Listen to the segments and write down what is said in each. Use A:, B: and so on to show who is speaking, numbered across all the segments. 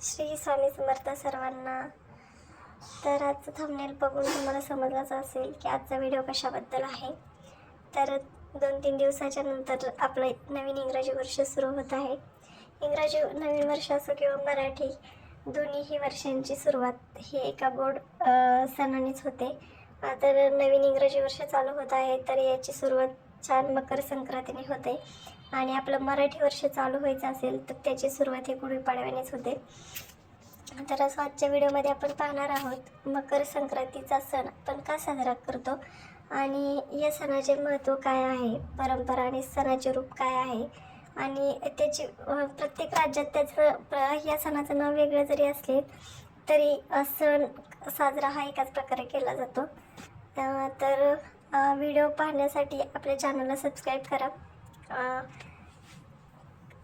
A: श्री स्वामी समर्थ सर्वांना. तर आजचं थंबनेल बघून तुम्हाला समजलंच असेल की आजचा व्हिडिओ कशाबद्दल आहे. तर 2-3 दिवसाच्या नंतर आपलं नवीन इंग्रजी वर्ष सुरू होत आहे. इंग्रजी नवीन वर्ष असो किंवा मराठी दोन्हीही वर्षांची सुरुवात ही एका गोड सणानेच होते. तर नवीन इंग्रजी वर्ष चालू होत आहे, तर याची सुरुवात छान मकर संक्रांतीने होते आणि आपलं मराठी वर्ष चालू व्हायचं असेल तर त्याची सुरुवात ही गुढीपाडव्यानेच होते. तर असं आजच्या व्हिडिओमध्ये आपण पाहणार आहोत मकर संक्रांतीचा सण आपण का साजरा करतो आणि या सणाचे महत्त्व काय आहे, परंपरा आणि सणाचे रूप काय आहे आणि त्याची प्रत्येक राज्यात त्याचं या सणाचं नाव वेगळं जरी असले तरी सण साजरा हा एकाच प्रकारे केला जातो. तर व्हिडिओ पाहण्यासाठी आपल्या चॅनलला सबस्क्राईब करा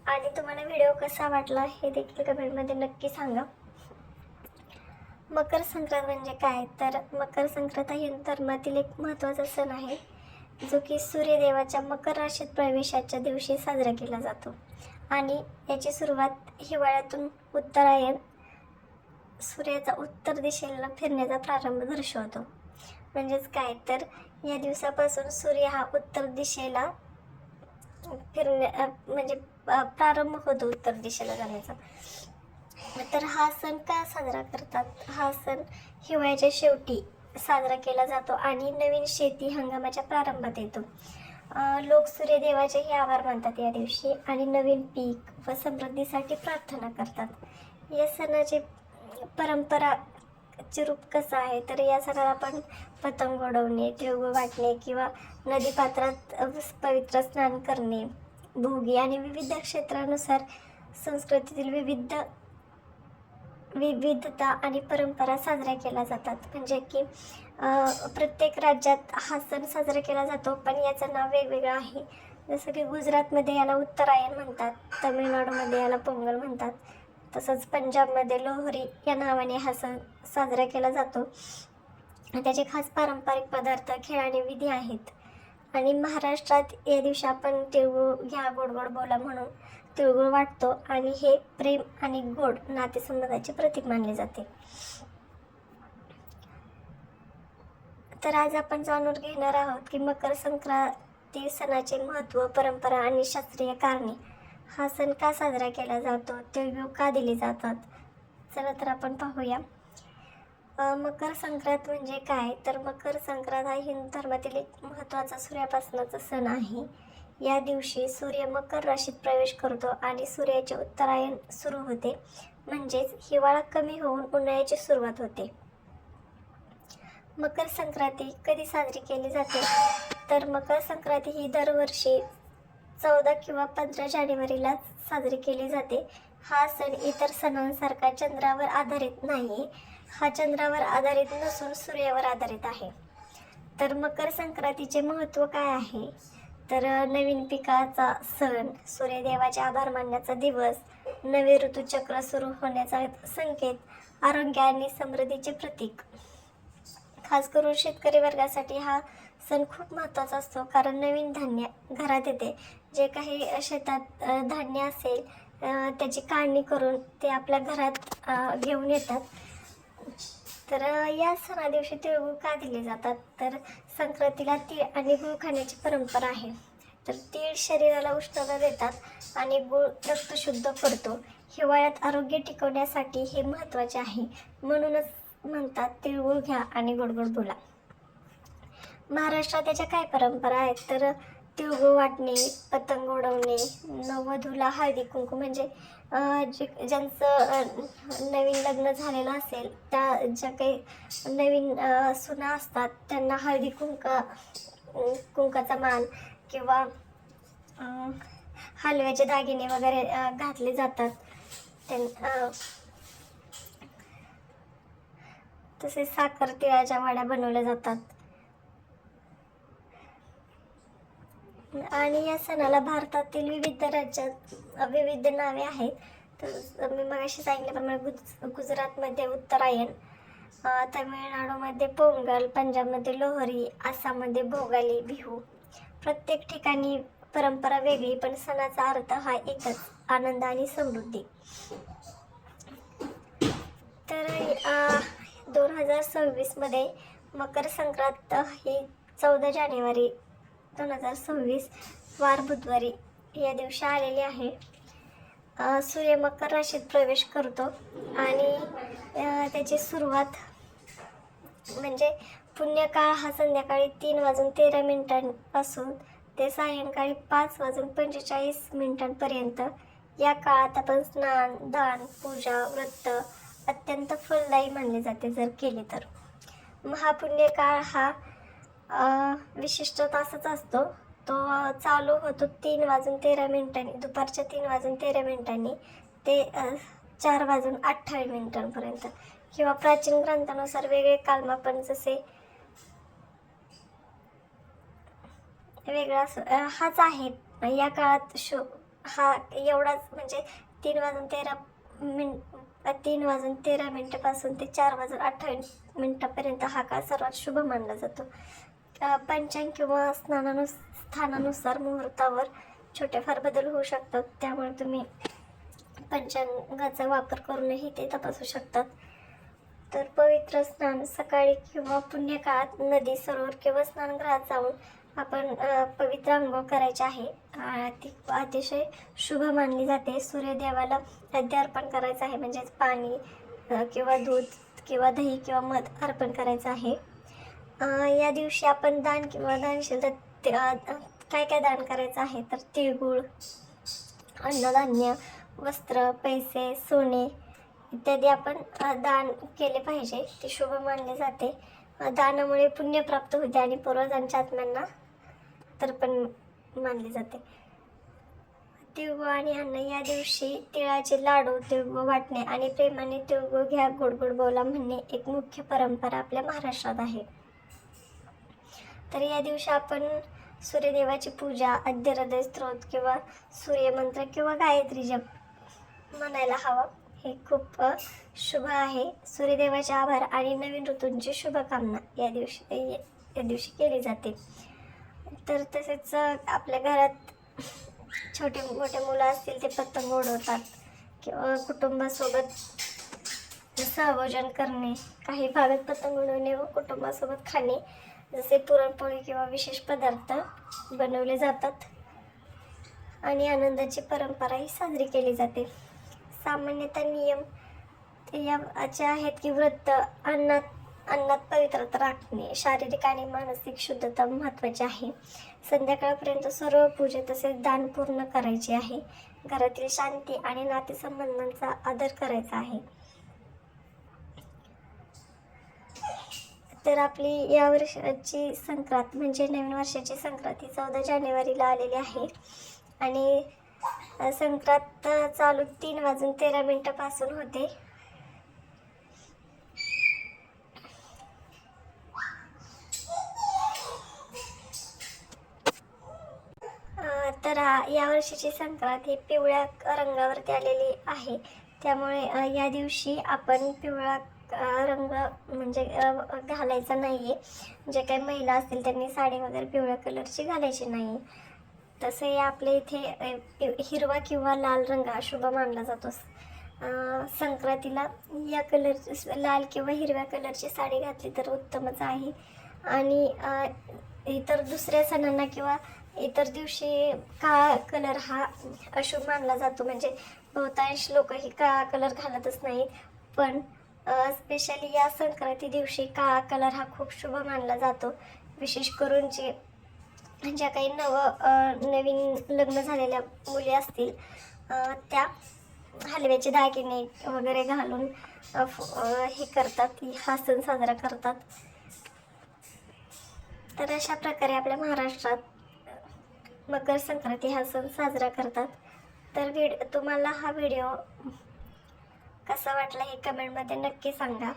A: आणि तुम्हाला व्हिडिओ कसा वाटला हे देखील कमेंटमध्ये नक्की सांगा. मकर संक्रांत म्हणजे काय, तर मकर संक्रांत हा हिंदू धर्मातील एक महत्त्वाचा सण आहे जो की सूर्यदेवाच्या मकर राशीत प्रवेशाच्या दिवशी साजरा केला जातो आणि याची सुरुवात हिवाळ्यातून उत्तरायण सूर्याचा उत्तर दिशेला फिरण्याचा प्रारंभ दर्शवतो. म्हणजेच काय, तर या दिवसापासून सूर्य हा उत्तर दिशेला म्हणजे प्रारंभ होतो उत्तर दिशेला जाण्याचा. तर हा सण का साजरा करतात, हा सण हिवाळ्याच्या शेवटी साजरा केला जातो आणि नवीन शेती हंगामाच्या प्रारंभात येतो. लोक सूर्यदेवाचेही आभार मानतात या दिवशी आणि नवीन पीक व समृद्धीसाठी प्रार्थना करतात. या सणाचे परंपराचे रूप कसं आहे, तर या सणाला आपण पतंग उडवणे, तिळगुळ वाटणे किंवा नदीपात्रात पवित्र स्नान करणे, भोगी आणि विविध क्षेत्रानुसार संस्कृतीतील विविधता आणि परंपरा साजऱ्या केल्या जातात. म्हणजे की प्रत्येक राज्यात हा सण साजरा केला जातो पण याचं नाव वेगवेगळं आहे. जसं की गुजरातमध्ये याला उत्तरायण म्हणतात, तमिळनाडूमध्ये याला पोंगल म्हणतात, तसंच पंजाबमध्ये लोहरी या नावाने हा सण साजरा केला जातो. त्याचे खास पारंपरिक पदार्थ, खेळ आणि विधी आहेत. आणि महाराष्ट्रात या दिवशी आपण तिळगुळ घ्या गोड गोड बोला म्हणून तिळगुळ वाटतो आणि हे प्रेम आणि गोड नातेसंबंधाचे प्रतीक मानले जाते. तर आज आपण जाणून घेणार आहोत की मकर संक्रांती सणाचे महत्त्व, परंपरा आणि शास्त्रीय कारणे. हा सण का साजरा केला जातो, तिळगुळ का दिले जातात, चला तर आपण पाहूया. मकर संक्रांत म्हणजे काय, तर मकर संक्रांत हा हिंदू धर्मातील एक महत्त्वाचा सूर्यापासनाचा सण आहे. या दिवशी सूर्य मकर राशीत प्रवेश करतो आणि सूर्याचे उत्तरायण सुरू होते, म्हणजेच हिवाळा कमी होऊन उन्हाळ्याची सुरुवात होते. मकर संक्रांती कधी साजरी केली जाते, तर मकर संक्रांती ही दरवर्षी 14 किंवा 15 जानेवारीला साजरी केली जाते. हा सण इतर सणांसारखा चंद्रावर आधारित नाही, हा चंद्रावर आधारित नसून सूर्यावर आधारित आहे. तर मकर संक्रांतीचे महत्त्व काय आहे, तर नवीन पिकाचा सण, सूर्यदेवाचे आभार मानण्याचा दिवस, नवे ऋतुचक्र सुरू होण्याचा संकेत, आरोग्य आणि समृद्धीचे प्रतीक. खास करून शेतकरी वर्गासाठी हा सण खूप महत्त्वाचा असतो, कारण नवीन धान्य घरात येते. जे काही शेतात धान्य असेल त्याची काढणी करून ते आपल्या घरात घेऊन येतात. तर या सणा दिवशी तिळगुळ का दिले जातात, तर संक्रांतीला तीळ आणि गूळ खाण्याची परंपरा आहे. तर तीळ शरीराला उष्णता देतात आणि गूळ रक्त शुद्ध करतो. हिवाळ्यात आरोग्य टिकवण्यासाठी हे महत्त्वाचे आहे, म्हणूनच म्हणतात तिळगुळ घ्या आणि गोड गोड बोला. महाराष्ट्रात त्याच्या काय परंपरा आहेत, तर तिळगुळ वाटणे, पतंग उडवणे, नववधूला हळदी कुंकू म्हणजे ज्यांचं नवीन लग्न झालेलं असेल त्या ज्या काही नवीन सुना असतात त्यांना हळदी कुंकाचा मान किंवा हलव्याचे दागिने वगैरे घातले जातात. तसेच साखर तिळाच्या वड्या बनवल्या जातात. आणि या सणाला भारतातील विविध राज्यात विविध नावे आहेत. तर मी मगाशी सांगितल्याप्रमाणे गुजरातमध्ये उत्तरायण, तमिळनाडूमध्ये पोंगल, पंजाबमध्ये लोहरी, आसाममध्ये भोगाली बिहू. प्रत्येक ठिकाणी परंपरा वेगळी पण सणाचा अर्थ हा एकच, आनंद आणि समृद्धी. तर 2026मध्ये मकर संक्रांत ही 14 जानेवारी 2026 वार बुधवारी या दिवशी आलेली आहे. सूर्य मकर राशीत प्रवेश करतो आणि त्याची सुरुवात म्हणजे पुण्यकाळ हा संध्याकाळी 3:13 ते सायंकाळी 5:45 या काळात आपण स्नान, दान, पूजा, व्रत अत्यंत फलदायी मानले जाते जर केले तर. महापुण्यकाळ हा विशिष्ट तासच असतो. तो चालू होतो 3:13 दुपारच्या 3:13 ते 4:28 किंवा प्राचीन ग्रंथानुसार वेगळे कालमापन जसे वेगळा हाच आहे. या काळात हा एवढाच म्हणजे 3:13 पासून ते 4:28 हा काळ सर्वात शुभ मानला जातो. पंचांग किंवा स्थानानुसार मुहूर्तावर छोटेफार बदल होऊ शकतात, त्यामुळे तुम्ही पंचांगाचा वापर करूनही ते तपासू शकतात. तर पवित्र स्नान सकाळी किंवा पुण्यकाळात नदी, सरोवर किंवा स्नानगृहात जाऊन आपण पवित्र अंघोळ करायचे आहे. ती अतिशय शुभ मानली जाते. सूर्यदेवाला अर्घ्य अर्पण करायचं आहे, म्हणजेच पाणी किंवा दूध किंवा दही किंवा मध अर्पण करायचं आहे. या दिवशी आपण दान किंवा दानशील काय काय दान करायचं आहे तर तिळगुळ, अन्नधान्य, वस्त्र, पैसे, सोने इत्यादी आपण दान केले पाहिजे. ते शुभ मानले जाते. दानामुळे पुण्य प्राप्त होते आणि पूर्वजांच्या आत्म्यांना तर्पण मानले जाते. तिळगुळ आणि अन्न या दिवशी तिळाचे लाडू, तिळगुळ वाटणे आणि प्रेमाने तिळगुळ घ्या गोड गोड बोला म्हणणे एक मुख्य परंपरा आपल्या महाराष्ट्रात आहे. तर या दिवशी आपण सूर्यदेवाची पूजा, आद्य स्तोत्र किंवा सूर्यमंत्र किंवा गायत्री जप म्हणायला हवा. हे खूप शुभ आहे. सूर्यदेवाचे आभार आणि नवीन ऋतूंची शुभकामना या दिवशी केली जाते. तर तसेच आपल्या घरात छोटे मोठे मुलं असतील ते पतंग उडवतात किंवा कुटुंबासोबत सहभोजन करणे, काही भागात पतंग उडवणे व कुटुंबासोबत खाणे जसे पुरणपोळी किंवा विशेष पदार्थ बनवले जातात आणि आनंदाची परंपरा ही साजरी केली जाते. सामान्यतः नियम याचे आहेत की व्रत, अन्नात पवित्रता राखणे, शारीरिक आणि मानसिक शुद्धता महत्त्वाची आहे. संध्याकाळपर्यंत सर्व पूजा तसेच दान पूर्ण करायचे आहे. घरातील शांती आणि नातेसंबंधांचा आदर करायचा आहे. तर आपली या वर्षाची संक्रांत म्हणजे नवीन वर्षाची संक्रांत ही 14 जानेवारीला आलेली आहे आणि संक्रांत चालू 3:13 पासून होते. तर या वर्षाची संक्रांत ही पिवळ्या रंगावरती आलेली आहे. त्यामुळे या दिवशी आपण पिवळा रंग म्हणजे घालायचा नाही आहे. जे काही महिला असतील त्यांनी साडी वगैरे पिवळ्या कलरची घालायची नाही. तसे आपल्या इथे हिरवा किंवा लाल रंग हा शुभ मानला जातो. संक्रांतीला या कलरची लाल किंवा हिरव्या कलरची साडी घातली तर उत्तमच आहे. आणि इतर दुसऱ्या सणांना किंवा इतर दिवशी काळा कलर हा अशुभ मानला जातो. म्हणजे बहुतांश लोक ही काळा कलर घालतच नाहीत, पण स्पेशली या संक्रांती दिवशी काळा कलर हा खूप शुभ मानला जातो. विशेष करून ज्या काही नवीन लग्न झालेल्या मुली असतील त्या हलव्याचे दागिने वगैरे घालून हे करतात, हा सण साजरा करतात. तर अशा प्रकारे आपल्या महाराष्ट्रात मकर संक्रांती हा सण साजरा करतात. तर तुम्हाला हा व्हिडिओ कसा वाटला हे कमेंटमध्ये नक्की सांगा.